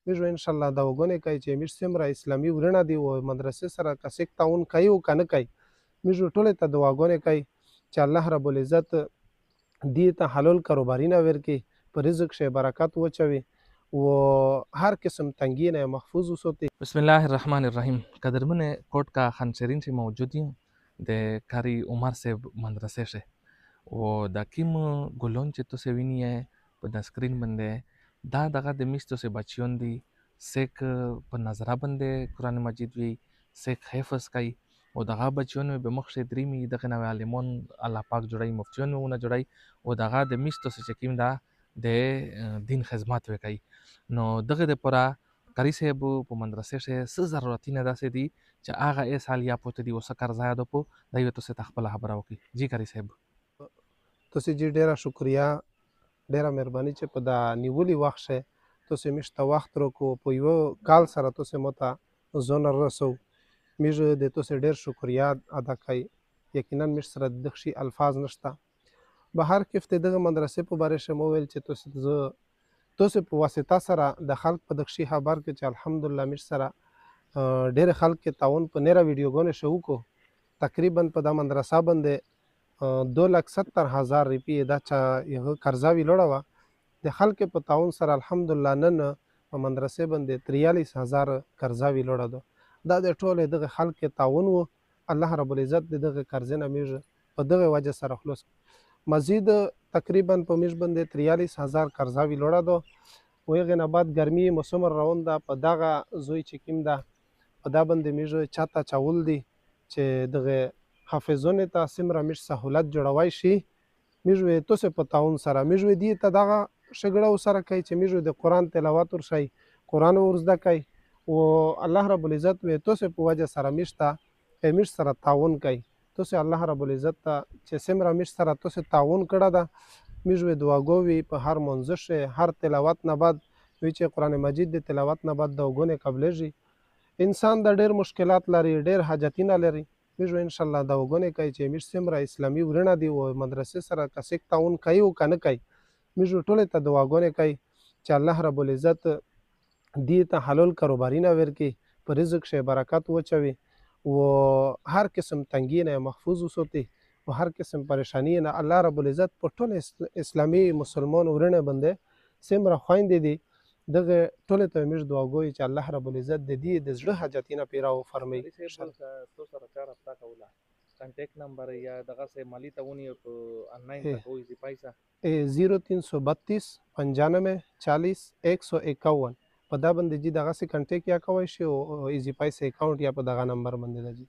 میژ انشالله دا وګڼئ کوي چې میژ څومره اسلامي ورونه دي و مدرسې سره کسیک تعاون کوي او که نه کوي. میژ ټولې ته دعاګانې کوي چې الله رب العزت دې ته حلال کاروبارونه ورکړي، په رزق شی برکت واچوي و هر قسم تنگی نه محفوظ وساتي. بسم الله الرحمن الرحیم. قدرمن کوټ کا خان شیرین سے موجود یم د کاری عمر صاحب مدرسې شه او دا کیم ګلون چې تاسو ویني په د سکرین باندې دا دغه د میستو سے بچیون دي سیک په نظر باندې قران مجید وی سیک حفظ کوي او دغه بچیون به مخ شه دریمي دغه نو عالمون الله پاک جوړای مفتیون ونه جوړای او دغه د میستو سے کیم دا د دین خدمت وکړي. نو دغه د پورا قاری صاحب په مدرسې شه څه ضرورتونه داسې دي چې هغه یې سال یا پوت دي اوسه قرضا ده په دایو ته تخپل خبره وکي. جی قاری صاحب تاسو جی ډیره شکریا، ډیره مهرباني چې په دا نیولي وخت شه تاسو میش ته وخت راکو په یو کال سره تاسو مته زون رسو. میژ د تاسو ډیر شکریا ادا کوي. یقینا میش سره د شي الفاظ نشته. به هر کفته دغه مدرسې په باره شه مو ویل چې تاسو په واسطه سره د خلک په دغشي خبر کې چې الحمدلله میش سره ډیر خلک کې تعاون په نیره ویډیوګانې شو کو تقریبا په دا مدرسه باندې 2,70,000 روپیې دا چا یو قرضا وی لوړه وه د خلک په تعاون سره الحمدلله نن په مدرسې باندې 43,000 قرضا وی لوړه ده. دا د ټولې دغه خلک تعاون و. الله رب العزت دغه قرضې نه میژ په دغه وجه سره خلاص مزید تقریبا په میژ باندې 43,000 قرضا وی لوړه ده. و هغې نه بعد ګرمي موسم روان ده په دغه زوی چې کوم ده په دا باندې میژ چاته چول دي چې دغه حافظونو ته څومره میژ سهولت جوړوی شي. میژ تاسو په تعاون سره میژ دې ته دغه شګړه سره کوي چې میژ د قرآن تلاوت ورشي قرآن ورزده کوي او الله رب العزت تاسو په وجه سره میژ سره تعاون کوي. تاسو الله رب العزت ته چې څومره میژ سره تاسو تعاون کړه ده میژ دعاګوي په هر منځ هر تلاوت نه بعد وی چې قرآن مجید د تلاوت نه بعد د وګونه قبلېږي. انسان د ډیر مشکلات لري ډیر حاجتونه لري. میژ انشالله دا وګونه کوي چې میژ څومره اسلامي ورونه دي او مدرسې سره کسیک تعاون کوي او که نه کوي. میژ ټولې ته دعاګانې کوي چې الله رب العزت دې ته حلال کاروبارونه ورکړي، په رزق شی برکت واچوي و هر قسم تنګي نه محفوظ وساتي و هر قسم پریشانی نه الله رب العزت په ټول اسلامي مسلمان ورونه باندې څومره خویندې دي دغه ټولې ته میژ دعاګوي چې الله رب العزت د دې د زړه حاجتونه پیرا وفرمایي. تو سره چا رابطه کوله کانټیکټ نمبر یا دغه سه مالی تاونی په آنلاین ته کوئی زی پیسہ 0332 95 40 151 په دا باندې جی دغه سه کانټیکټ یا کوي شي او ایزی پیسې اکاونټ یا په دغه نمبر باندې دی.